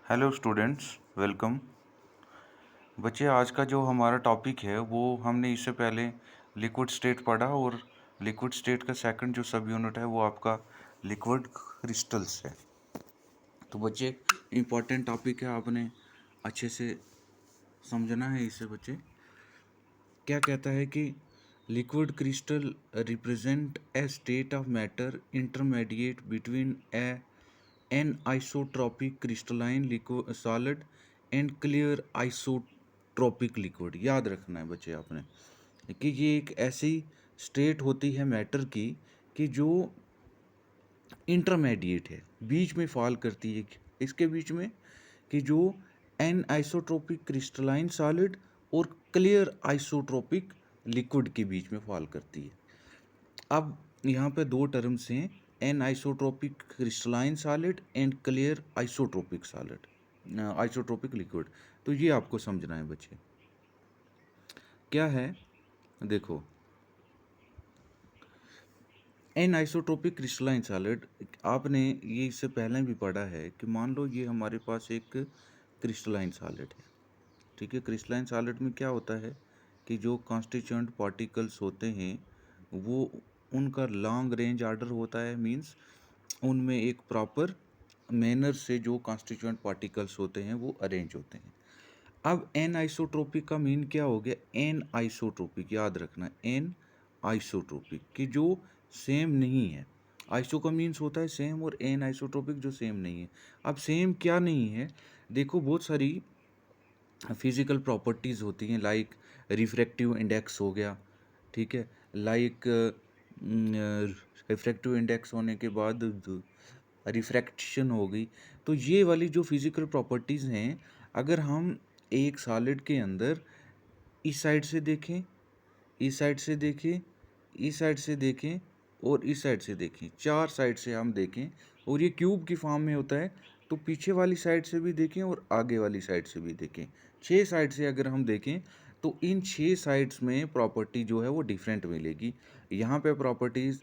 Hello students, welcome. बच्चे, आज का जो हमारा टॉपिक है वो हमने इससे पहले लिक्विड स्टेट पढ़ा और लिक्विड स्टेट का सेकंड जो सब यूनिट है वो आपका लिक्विड क्रिस्टल्स है। तो बच्चे, इम्पोर्टेंट टॉपिक है, आपने अच्छे से समझना है इसे। बच्चे, क्या कहता है कि liquid crystal represent a state of matter intermediate between anisotropic crystalline liquid solid and clear isotropic liquid. याद रखना है बच्चे आपने कि ये एक ऐसी स्टेट होती है मैटर की कि जो इंटरमीडिएट है, बीच में फॉल करती है इसके बीच में, कि जो एन आइसोट्रोपिक क्रिस्टलाइन सॉलिड और क्लियर आइसोट्रोपिक लिक्विड के बीच में फॉल करती है। अब यहाँ पे दो टर्म्स हैं, anisotropic crystalline solid and clear isotropic solid, isotropic liquid. तो ये आपको समझना है बच्चे। क्या है, देखो, एन आइसोट्रोपिक क्रिस्टलाइन सॉलिड, आपने ये इससे पहले भी पढ़ा है कि मान लो ये हमारे पास एक क्रिस्टलाइन सॉलिड है। ठीक है, क्रिस्टलाइन सॉलिड में क्या होता है कि जो कॉन्स्टिट्यूएंट पार्टिकल्स होते हैं वो उनका लॉन्ग रेंज आर्डर होता है, मींस उनमें एक प्रॉपर मैनर से जो कॉन्स्टिट्यूएंट पार्टिकल्स होते हैं वो अरेंज होते हैं। अब एन आइसोट्रोपिक का मीन क्या हो गया? एन आइसोट्रोपिक, याद रखना, एन आइसोट्रोपिक कि जो सेम नहीं है। आइसो का मीन्स होता है सेम और एन आइसोट्रोपिक जो सेम नहीं है। अब सेम क्या नहीं है? देखो, बहुत सारी फिजिकल प्रॉपर्टीज़ होती हैं, लाइक रिफ्रैक्टिव इंडेक्स हो गया, ठीक है, लाइक रिफ्रैक्टिव इंडेक्स होने के बाद रिफ्रैक्शन हो गई। तो ये वाली जो फिजिकल प्रॉपर्टीज़ हैं, अगर हम एक सॉलिड के अंदर इस साइड से देखें, इस साइड से देखें, इस साइड से देखें और इस साइड से देखें, चार साइड से हम देखें और ये क्यूब की फॉर्म में होता है, तो पीछे वाली साइड से भी देखें और आगे वाली साइड से भी देखें, छः साइड से अगर हम देखें तो इन छः साइड्स में प्रॉपर्टी जो है वो डिफरेंट मिलेगी। यहाँ पे प्रॉपर्टीज़,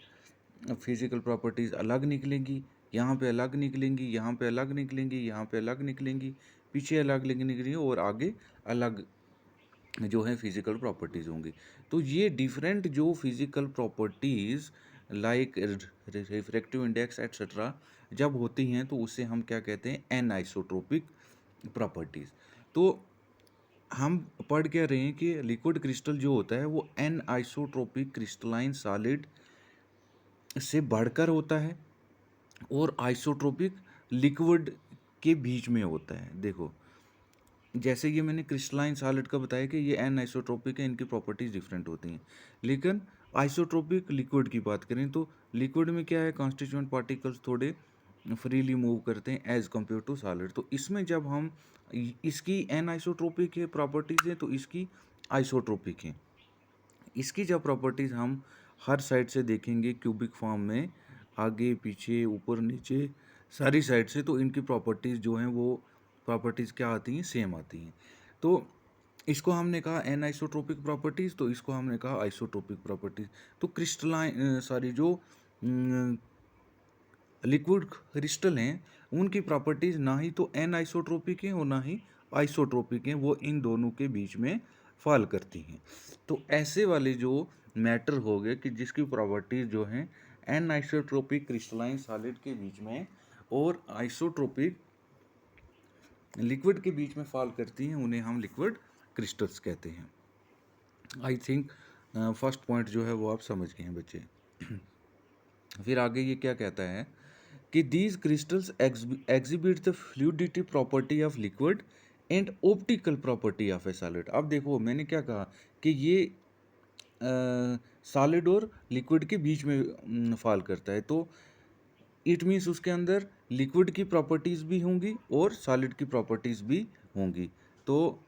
फिजिकल प्रॉपर्टीज़ अलग निकलेंगी, यहाँ पे अलग निकलेंगी, यहाँ पे अलग निकलेंगी, यहाँ पे अलग निकलेंगी, पीछे अलग निकलेंगी और आगे अलग जो है फिजिकल प्रॉपर्टीज़ होंगी। तो ये डिफरेंट जो physical properties like refractive index etcetera जब होती हैं तो उसे हम क्या कहते हैं? Anisotropic properties. तो हम पढ़ क्या रहे हैं कि लिक्विड क्रिस्टल जो होता है वो एन आइसोट्रोपिक क्रिस्टलाइन सॉलिड से बढ़कर होता है और आइसोट्रोपिक लिक्विड के बीच में होता है। देखो, जैसे ये मैंने क्रिस्टलाइन सॉलिड का बताया कि ये एन आइसोट्रोपिक है, इनकी प्रॉपर्टीज़ डिफरेंट होती हैं। लेकिन आइसोट्रोपिक लिक्विड की बात करें तो लिक्विड में क्या है, कॉन्स्टिट्यूएंट पार्टिकल्स थोड़े फ्रीली मूव करते हैं एज कम्पेयर टू सॉलिड। तो इसमें जब हम इसकी एन आइसोट्रोपिक है प्रॉपर्टीज़ हैं तो इसकी आइसोट्रोपिक हैं। इसकी जब प्रॉपर्टीज़ हम हर साइड से देखेंगे क्यूबिक फॉर्म में, आगे पीछे ऊपर नीचे सारी साइड से, तो इनकी प्रॉपर्टीज़ जो हैं वो प्रॉपर्टीज़ क्या आती हैं? सेम आती हैं। तो इसको हमने कहा एन आइसोट्रोपिक प्रॉपर्टीज़, तो इसको हमने कहा आइसोट्रोपिक प्रॉपर्टीज़। तो क्रिस्टलाइन सॉरी जो लिक्विड क्रिस्टल हैं उनकी प्रॉपर्टीज़ ना ही तो एन आइसोट्रोपिक हैं और ना ही आइसोट्रोपिक हैं, वो इन दोनों के बीच में फॉल करती हैं। तो ऐसे वाले जो मैटर हो गए कि जिसकी प्रॉपर्टीज़ जो हैं एन आइसोट्रोपिक क्रिस्टलाइन सॉलिड के बीच में और आइसोट्रोपिक लिक्विड के बीच में फॉल करती हैं, उन्हें हम लिक्विड क्रिस्टल्स कहते हैं। आई थिंक फर्स्ट पॉइंट जो है वो आप समझ गए हैं बच्चे। फिर आगे ये क्या कहता है कि these crystals exhibit the fluidity property of liquid and optical property of A solid. अब देखो, मैंने क्या कहा कि ये सॉलिड और लिक्विड के बीच में फॉल करता है, तो इट मीन्स उसके अंदर लिक्विड की प्रॉपर्टीज़ भी होंगी और सॉलिड की प्रॉपर्टीज़ भी होंगी। तो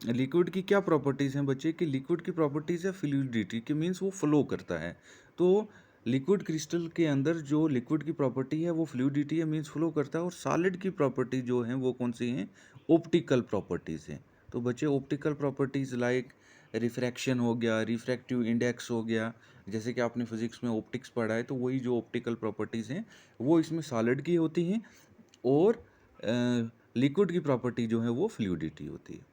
लिक्विड की क्या प्रॉपर्टीज़ हैं बच्चे? कि लिक्विड की प्रॉपर्टीज़ है फ्लूइडिटी, कि मीन्स वो फ्लो करता है। तो लिक्विड क्रिस्टल के अंदर जो लिक्विड की प्रॉपर्टी है वो फ्लूइडिटी है, मीन्स फ्लो करता है, और सॉलिड की प्रॉपर्टी जो है वो कौन सी हैं? ऑप्टिकल प्रॉपर्टीज़ हैं। तो बच्चे, ऑप्टिकल प्रॉपर्टीज़ लाइक रिफ्रैक्शन हो गया, रिफ्रैक्टिव इंडेक्स हो गया, जैसे कि आपने फिजिक्स में ऑप्टिक्स पढ़ा है, तो वही जो ऑप्टिकल प्रॉपर्टीज़ हैं वो इसमें सॉलिड की होती हैं और लिक्विड की प्रॉपर्टी जो है वो फ्लूइडिटी होती है।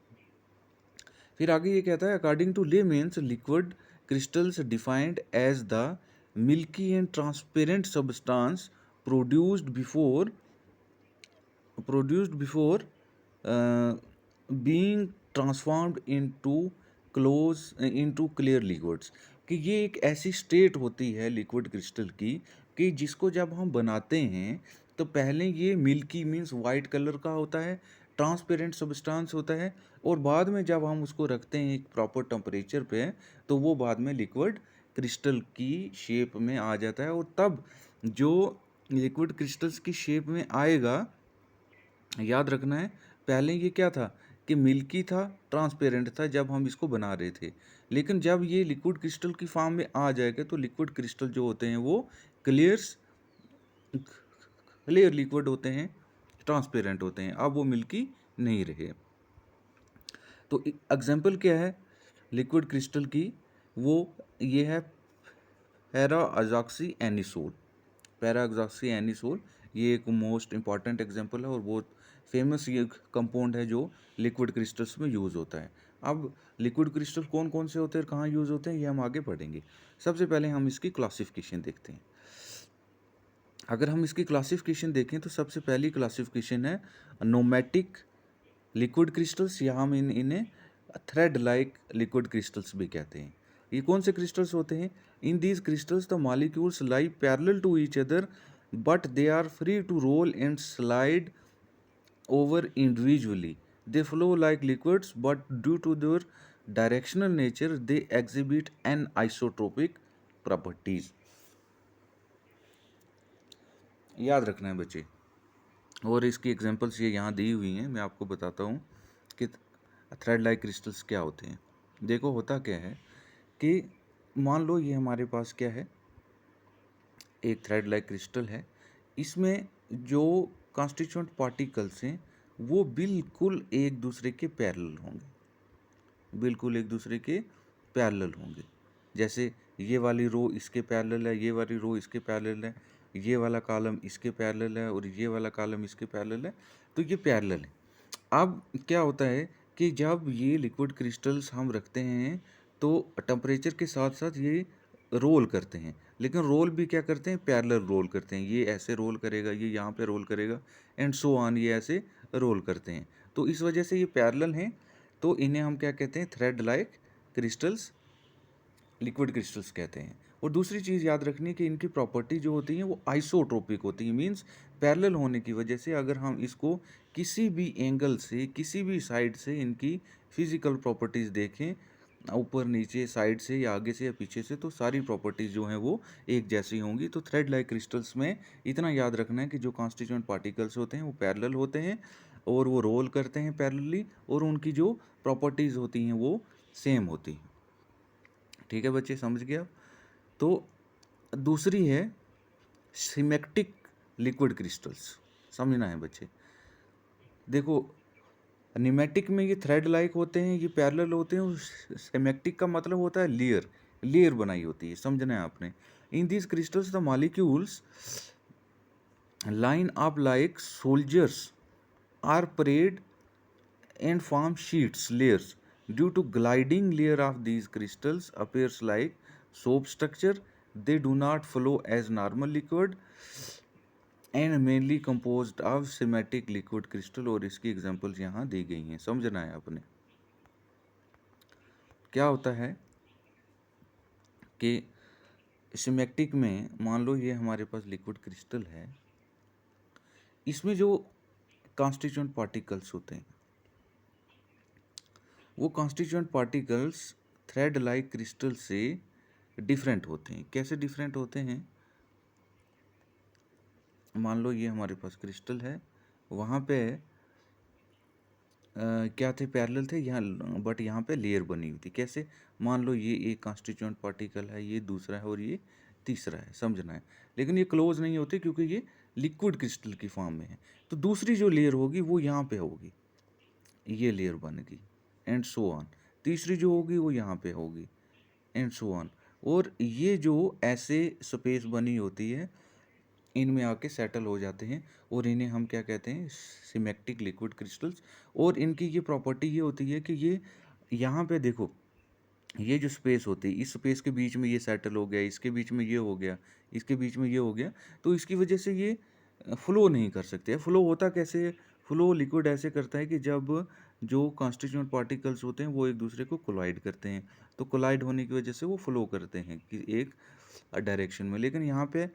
फिर आगे ये कहता है according to laymen's liquid crystals defined as the milky and transparent substance produced before being transformed into clear liquids, कि ये एक ऐसी स्टेट होती है लिक्विड क्रिस्टल की कि जिसको जब हम बनाते हैं तो पहले ये मिल्की मीन्स वाइट कलर का होता है, ट्रांसपेरेंट सब्सटेंस होता है, और बाद में जब हम उसको रखते हैं एक प्रॉपर टेम्परेचर पे तो वो बाद में लिक्विड क्रिस्टल की शेप में आ जाता है। और तब जो लिक्विड क्रिस्टल्स की शेप में आएगा, याद रखना है पहले ये क्या था कि मिल्की था, ट्रांसपेरेंट था जब हम इसको बना रहे थे, लेकिन जब ये लिक्विड क्रिस्टल की फॉर्म में आ जाएगा तो लिक्विड क्रिस्टल जो होते हैं वो क्लियर लिक्विड होते हैं, ट्रांसपेरेंट होते हैं, अब वो मिल्की नहीं रहे। तो एग्जांपल क्या है लिक्विड क्रिस्टल की, वो ये है पैराऑक्सी एनिसोल। पैराऑक्सी एनिसोल ये एक मोस्ट इंपॉर्टेंट एग्जांपल है और बहुत फेमस ये कंपाउंड है जो लिक्विड क्रिस्टल्स में यूज़ होता है। अब लिक्विड क्रिस्टल कौन कौन से होते हैं और कहाँ यूज़ होते हैं ये हम आगे पढ़ेंगे। सबसे पहले हम इसकी क्लासिफिकेशन देखते हैं। अगर हम इसकी क्लासिफिकेशन देखें तो सबसे पहली क्लासिफिकेशन है नोमैटिक लिक्विड क्रिस्टल्स, या हम इन्हें थ्रेड लाइक लिक्विड क्रिस्टल्स भी कहते हैं। ये कौन से क्रिस्टल्स होते हैं? In these crystals the molecules lie parallel to each other but they are free to roll and slide over individually. They flow like liquids, but due to their directional nature, they exhibit anisotropic properties. याद रखना है बच्चे, और इसकी examples ये यहाँ दी हुई हैं। मैं आपको बताता हूँ कि थ्रेड लाइक क्रिस्टल्स क्या होते हैं। देखो होता क्या है कि मान लो ये हमारे पास क्या है, एक थ्रेड लाइक क्रिस्टल है, इसमें जो कॉन्स्टिट्यूएंट पार्टिकल्स हैं वो बिल्कुल एक दूसरे के पैरेलल होंगे, बिल्कुल एक दूसरे के पैरेलल होंगे। जैसे ये वाली रो इसके पैरेलल है, ये वाली रो इसके पैरेलल है, ये वाला कॉलम इसके पैरेलल है और ये वाला कॉलम इसके पैरेलल है, तो ये पैरेलल है। अब क्या होता है कि जब ये लिक्विड क्रिस्टल्स हम रखते हैं तो टेम्परेचर के साथ साथ ये रोल करते हैं, लेकिन रोल भी क्या करते हैं, पैरेलल रोल करते हैं। ये ऐसे रोल करेगा, ये यहाँ पे रोल करेगा एंड सो ऑन, ये ऐसे रोल करते हैं। तो इस वजह से ये पैरेलल हैं, तो इन्हें हम क्या कहते हैं, thread like crystals, liquid crystals कहते हैं। और दूसरी चीज़ याद रखनी है कि इनकी प्रॉपर्टी जो होती है वो आइसोट्रोपिक होती है, मींस पैरेलल होने की वजह से अगर हम इसको किसी भी एंगल से, किसी भी साइड से इनकी फिजिकल प्रॉपर्टीज़ देखें, ऊपर नीचे साइड से या आगे से या पीछे से, तो सारी प्रॉपर्टीज़ जो हैं वो एक जैसी होंगी। तो थ्रेड लाइक क्रिस्टल्स में इतना याद रखना है कि जो कॉन्स्टिट्यूएंट पार्टिकल्स होते हैं वो पैरेलल होते हैं और वो रोल करते हैं पैरेलली, और उनकी जो प्रॉपर्टीज़ होती हैं वो सेम होती हैं। ठीक है बच्चे, समझ गए आप? तो दूसरी है सिमेट्रिक लिक्विड क्रिस्टल्स, समझना है बच्चे। देखो निमेटिक में ये थ्रेड लाइक होते हैं, ये पैरेलल होते हैं, और सिमेट्रिक का मतलब होता है लेयर, लेयर बनाई होती है, समझना है आपने। In this crystals the molecules line up like soldiers are parade and form sheets layers. Due to gliding layer of these crystals appears like soap structure, they do not flow as normal liquid and mainly composed of symmetric liquid crystal। और इसकी examples यहाँ दी गई हैं, समझना है आपने। क्या होता है कि सिमेट्रिक में मान लो ये हमारे पास लिक्विड क्रिस्टल है, इसमें जो कॉन्स्टिट्यूएंट पार्टिकल्स होते हैं वो constituent particles thread like crystal से डिफरेंट होते हैं। कैसे डिफरेंट होते हैं? मान लो ये हमारे पास क्रिस्टल है, वहाँ पे क्या थे, पैरेलल थे यहाँ, बट यहाँ पे लेयर बनी हुई थी। कैसे? मान लो ये एक कॉन्स्टिट्यूएंट पार्टिकल है, ये दूसरा है और ये तीसरा है, समझना है। लेकिन ये क्लोज नहीं होते क्योंकि ये लिक्विड क्रिस्टल की फॉर्म में है। तो दूसरी जो लेयर होगी वो यहाँ पे होगी, ये लेयर बनेगी एंड सो ऑन। तीसरी जो होगी वो यहाँ पे होगी एंड सो ऑन। और ये जो ऐसे स्पेस बनी होती है इनमें आके सेटल हो जाते हैं और इन्हें हम क्या कहते हैं, सिमेट्रिक लिक्विड क्रिस्टल्स। और इनकी ये प्रॉपर्टी ये होती है कि ये यहाँ पे देखो, ये जो स्पेस होती है, इस स्पेस के बीच में ये सेटल हो गया, इसके बीच में ये हो गया, इसके बीच में ये हो गया, तो इसकी वजह से ये फ्लो नहीं कर सकते। फ्लो होता कैसे है? फ्लो लिक्विड ऐसे करता है कि जब जो कॉन्स्टिट्यूएंट पार्टिकल्स होते हैं वो एक दूसरे को कोलाइड करते हैं, तो कोलाइड होने की वजह से वो फ्लो करते हैं कि एक डायरेक्शन में। लेकिन यहाँ पे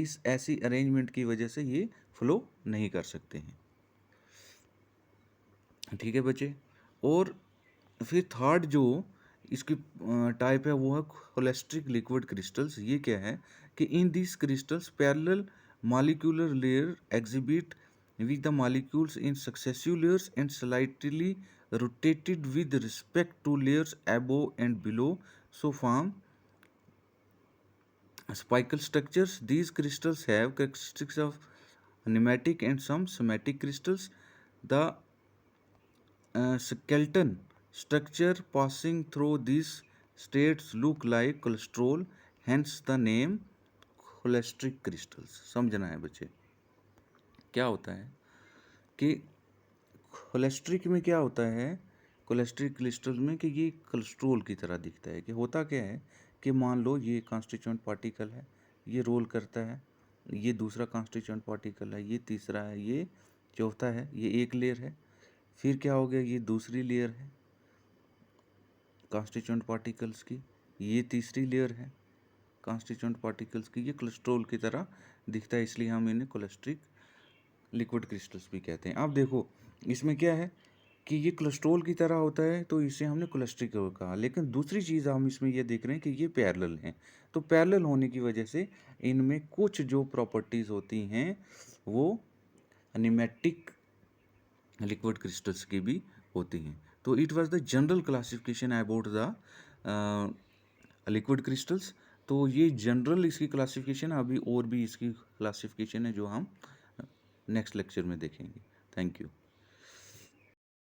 इस ऐसी अरेंजमेंट की वजह से ये फ्लो नहीं कर सकते हैं। ठीक है बच्चे। और फिर थर्ड जो इसकी टाइप है वो है होलिस्टिक लिक्विड क्रिस्टल्स। ये क्या है कि इन this crystals parallel molecular layer exhibit with the molecules in successive layers and slightly rotated with respect to layers above and below, so form spical structures. These crystals have characteristics of nematic and some somatic crystals. The skeleton structure passing through these states look like cholesterol, hence the name holistic crystals. समझना है बच्चे, क्या होता है कि holistic में क्या होता है, कोलेस्ट्रिक क्रिस्टल में कि ये कोलेस्ट्रोल की तरह दिखता है। कि होता क्या है कि मान लो ये कॉन्स्टिट्यूएंट पार्टिकल है, ये रोल करता है, ये दूसरा कॉन्स्टिट्यूएंट पार्टिकल है, ये तीसरा है, ये चौथा है, ये एक लेयर है। फिर क्या हो गया, ये दूसरी लेयर है कॉन्स्टिट्यूएंट पार्टिकल्स की, ये तीसरी लेयर है कॉन्स्टिट्यूएंट पार्टिकल्स की। ये कोलेस्ट्रोल की तरह दिखता है, इसलिए हम इन्हें कोलेस्ट्रिक लिक्विड क्रिस्टल्स भी कहते हैं। अब देखो इसमें क्या है कि ये कोलेस्ट्रोल की तरह होता है, तो इसे हमने कोलेस्ट्रिक कहा। लेकिन दूसरी चीज़ हम इसमें ये देख रहे हैं कि ये पैरेलल हैं, तो पैरेलल होने की वजह से इनमें कुछ जो प्रॉपर्टीज़ होती हैं वो एनिमेटिक लिक्विड क्रिस्टल्स की भी होती हैं। तो it was the general classification about the liquid crystals. तो ये जनरल इसकी क्लासिफिकेशन है। अभी और भी इसकी क्लासिफिकेशन है जो हम नेक्स्ट लेक्चर में देखेंगे। Thank you.